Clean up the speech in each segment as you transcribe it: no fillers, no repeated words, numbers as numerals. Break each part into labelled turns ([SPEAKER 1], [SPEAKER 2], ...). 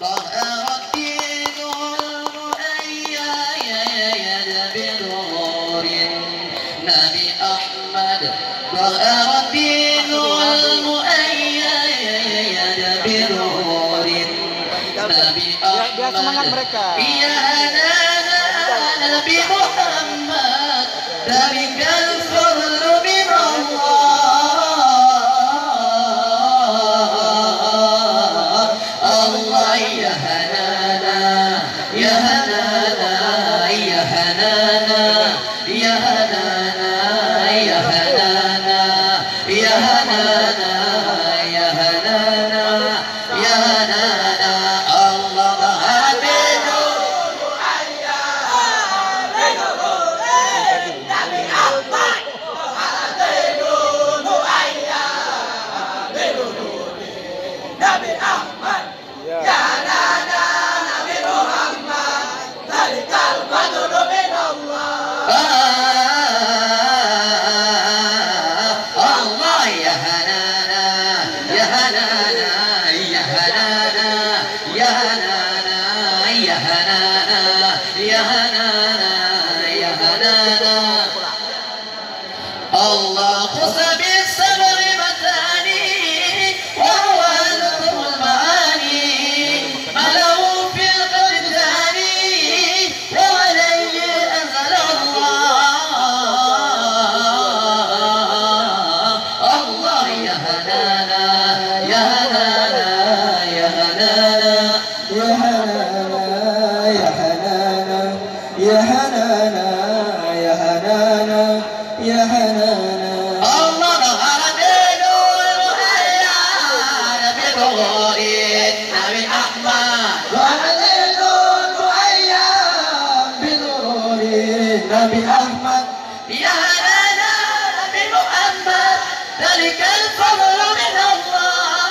[SPEAKER 1] ظهر الدين المؤيد بنور النبي أحمد ظهر الدين المؤيد بنور النبي أحمد يا نبي محمد ذلك الفضل من الله الله يا هنانا يا هنانا يا هنانا يا هنانا يا هنانا يا هنانا يا هنانا يا هنانا الله الله خص بالصبر مثاني وهو لطف المعاني ملأ في القلب الثاني وعليه أنزل الله الله يا هنانا يا هنانا يا هنانا
[SPEAKER 2] يا هنانا يا هنانا يا هنانا يا هنانا
[SPEAKER 1] الله ظهر دين المؤيد بنور النبي أحمد
[SPEAKER 2] ظهر دين المؤيد بنور النبي أحمد
[SPEAKER 1] يا هنانا نبي محمد ذلك الفضل من الله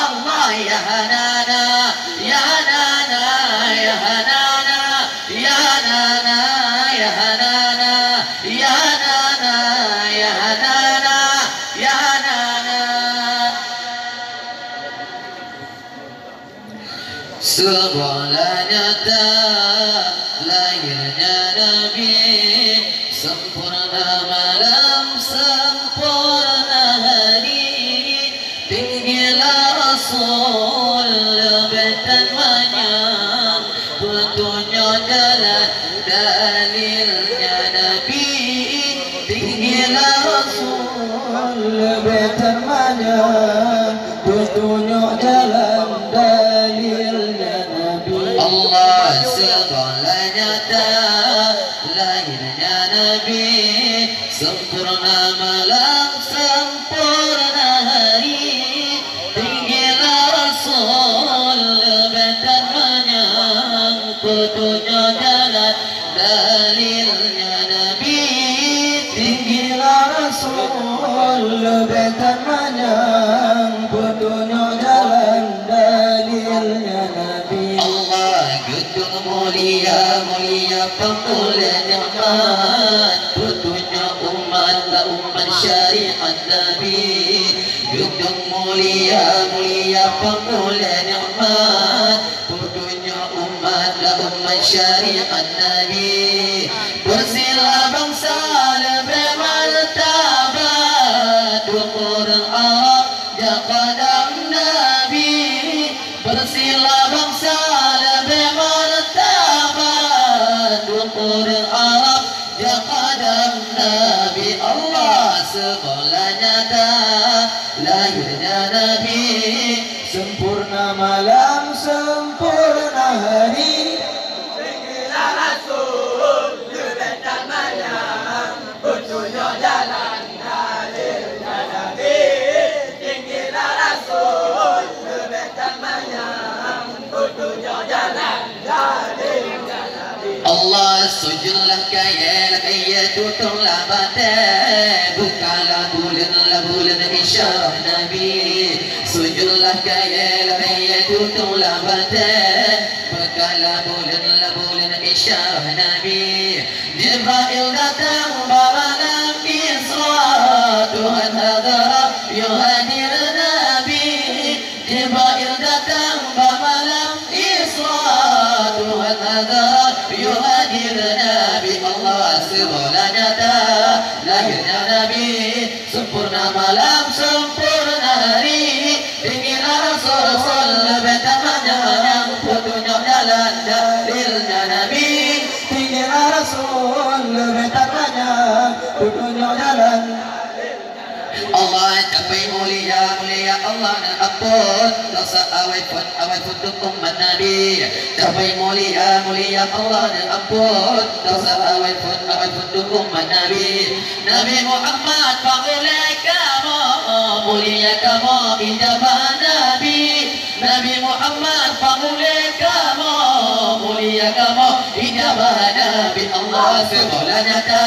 [SPEAKER 1] الله يا هنانا يا هنانا يا هنانا يا هنانا يا هنانا يا هنانا يا هنانا يا هنانا sebuah nyata lahirnya Nabi sempurna malam sempurna hari tinggilah Rasul lebetan banyak petunjuk jalan dalilnya Nabi tinggilah Rasul
[SPEAKER 2] lebetan banyak petunjuk jalan dalilnya Nabi
[SPEAKER 1] Allah segala nyata lahirnya Nabi sempurna malam sempurna hari tinggilah Rasul lebetan banyak petunjuk jalan dalilnya Nabi
[SPEAKER 2] tinggilah Rasul lebetan banyak petunjuk jalan dalilnya Nabi
[SPEAKER 1] Allah gedung mulia mulia pemulia nikmat petunjuk umat umat syariat Nabi gedung mulia mulia pemulia nikmat petunjuk umat umat syariat Nabi bersila bangsa lebih martabat Quran jaqadam Nabi bersila bangsa lebih martabat Quran jaqadam Nabi Allah segala nyata lahirnya Nabi
[SPEAKER 2] sempurna malam sempurna hari
[SPEAKER 3] tinggilah Rasul lebetan banyak petunjuk jalan dalilnya Nabi tinggilah Rasul lebetan banyak petunjuk jalan dalilnya Nabi
[SPEAKER 1] Allah sujudlah kaya kaya tutunglah batai bukalah bulan isyarah Nabi sujudlah kaya kaya tutunglah batai bukalah bulan isyarah Nabi Jibril datang bawa Nabi Isra Tuhan hadara yuhadir Nabi Allah ampun dosa awet pun umat Nabi. Damai mulia Allah ampun dosa awet pun umat Nabi. Nabi Muhammad panggulai kamu, mulia kamu ijabah Nabi. Nabi Muhammad panggulai kamu, mulia kamu ijabah Nabi. Allah segala nyata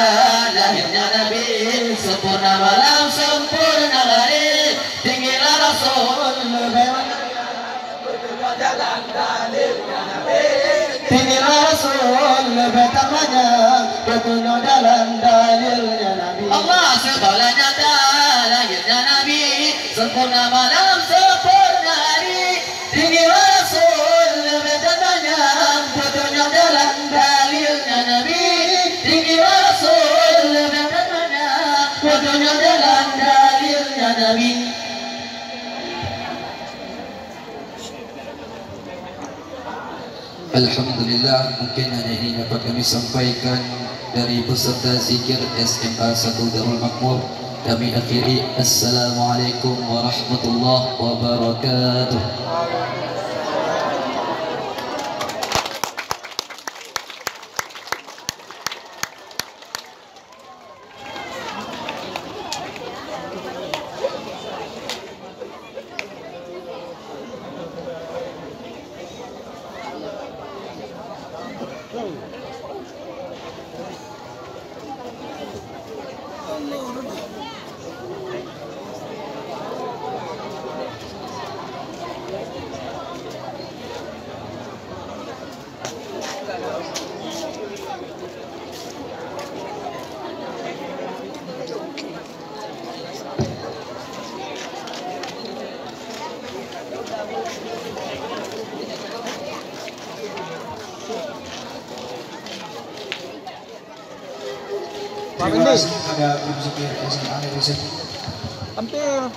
[SPEAKER 1] lahirnya Nabi, sempurna malam sempurna hari, tinggilah Rasul
[SPEAKER 3] jalan dalilnya Nabi.
[SPEAKER 2] Tinggilah Rasul bertamanya, petunjuk jalan dalilnya Nabi.
[SPEAKER 1] Allah segala nyata lahirnya Nabi, sempurna malam sempurna hari, tinggilah Rasul bertamanya, petunjuk jalan dalilnya Nabi. Tinggilah Rasul bertamanya, petunjuk jalan dalilnya Nabi.
[SPEAKER 4] Alhamdulillah, mungkin hanya ini dapat kami sampaikan dari peserta zikir SMA 1 Darul Makmur. Kami akhiri, Assalamualaikum warahmatullahi wabarakatuh.
[SPEAKER 2] Terima kasih kepada Guru Zikir SMA Negeri 1.
[SPEAKER 3] Hampir